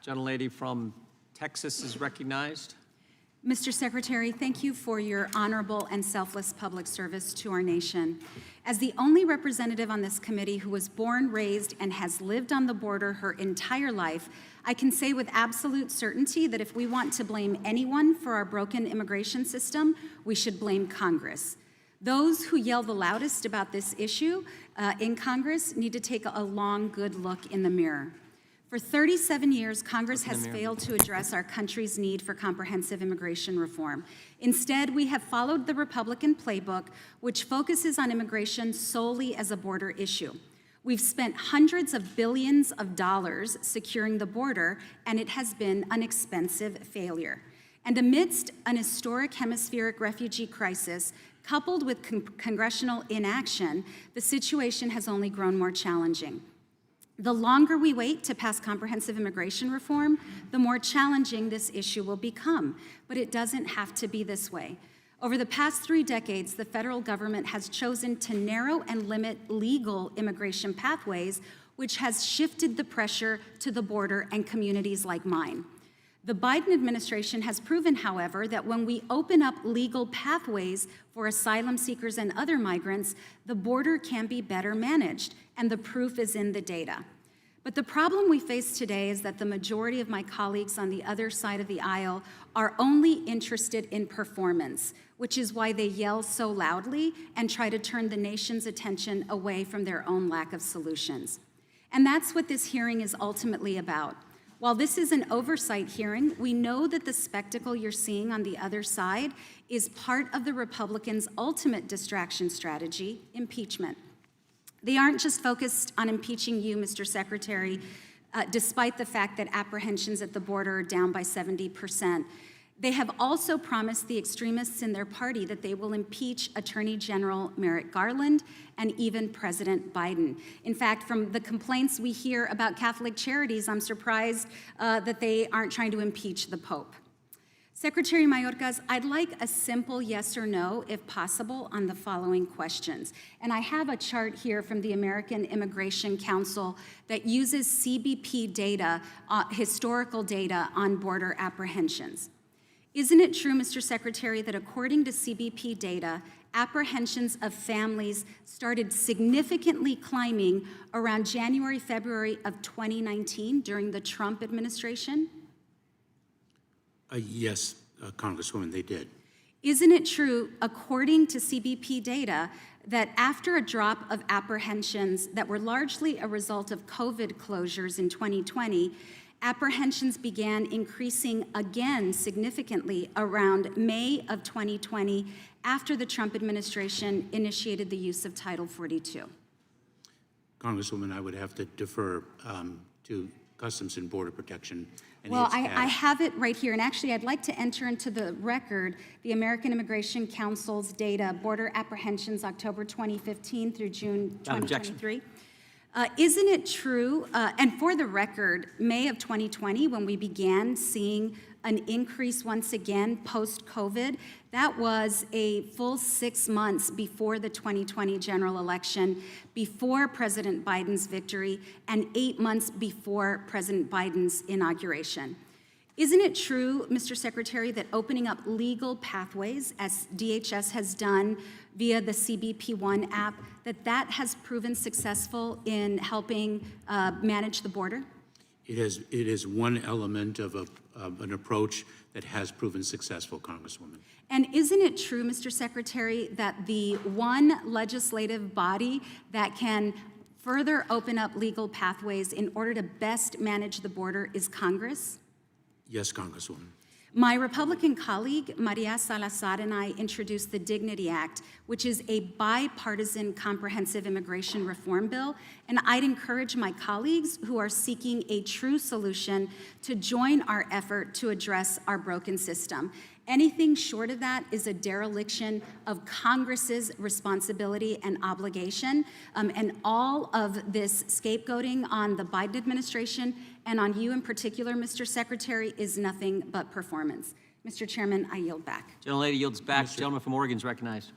Gentlelady from Texas is recognized. Mr. Secretary, thank you for your honorable and selfless public service to our nation. As the only representative on this committee who was born, raised, and has lived on the border her entire life, I can say with absolute certainty that if we want to blame anyone for our broken immigration system, we should blame Congress. Those who yell the loudest about this issue in Congress need to take a long, good look in the mirror. For 37 years, Congress has failed to address our country's need for comprehensive immigration reform. Instead, we have followed the Republican playbook, which focuses on immigration solely as a border issue. We've spent hundreds of billions of dollars securing the border, and it has been an expensive failure. And amidst an historic hemispheric refugee crisis, coupled with congressional inaction, the situation has only grown more challenging. The longer we wait to pass comprehensive immigration reform, the more challenging this issue will become. But it doesn't have to be this way. Over the past 3 decades, the federal government has chosen to narrow and limit legal immigration pathways, which has shifted the pressure to the border and communities like mine. The Biden administration has proven, however, that when we open up legal pathways for asylum seekers and other migrants, the border can be better managed, and the proof is in the data. But the problem we face today is that the majority of my colleagues on the other side of the aisle are only interested in performance, which is why they yell so loudly and try to turn the nation's attention away from their own lack of solutions. And that's what this hearing is ultimately about. While this is an oversight hearing, we know that the spectacle you're seeing on the other side is part of the Republicans' ultimate distraction strategy, impeachment. They aren't just focused on impeaching you, Mr. Secretary, despite the fact that apprehensions at the border are down by 70%. They have also promised the extremists in their party that they will impeach Attorney General Merrick Garland and even President Biden. In fact, from the complaints we hear about Catholic charities, I'm surprised that they aren't trying to impeach the Pope. Secretary Mayorkas, I'd like a simple yes or no, if possible, on the following questions. And I have a chart here from the American Immigration Council that uses CBP data, historical data on border apprehensions. Isn't it true, Mr. Secretary, that according to CBP data, apprehensions of families started significantly climbing around January, February of 2019 during the Trump administration? Yes, Congresswoman, they did. Isn't it true, according to CBP data, that after a drop of apprehensions that were largely a result of COVID closures in 2020, apprehensions began increasing again significantly around May of 2020 after the Trump administration initiated the use of Title 42? Congresswoman, I would have to defer to Customs and Border Protection. And well, I have it right here, and actually I'd like to enter into the record the American Immigration Council's data, border apprehensions October 2015 through June 2023. Isn't it true, and for the record, May of 2020, when we began seeing an increase once again post-COVID, that was a full 6 months before the 2020 general election, before President Biden's victory, and 8 months before President Biden's inauguration. Isn't it true, Mr. Secretary, that opening up legal pathways, as DHS has done via the CBP One app, that has proven successful in helping manage the border? It is one element of an approach that has proven successful, Congresswoman. And isn't it true, Mr. Secretary, that the one legislative body that can further open up legal pathways in order to best manage the border is Congress? Yes, Congresswoman. My Republican colleague, Maria Salazar, and I introduced the Dignity Act, which is a bipartisan comprehensive immigration reform bill, and I'd encourage my colleagues who are seeking a true solution to join our effort to address our broken system. Anything short of that is a dereliction of Congress's responsibility and obligation, and all of this scapegoating on the Biden administration and on you in particular, Mr. Secretary, is nothing but performance. Mr. Chairman, I yield back. Gentlelady yields back. Gentleman from Oregon is recognized.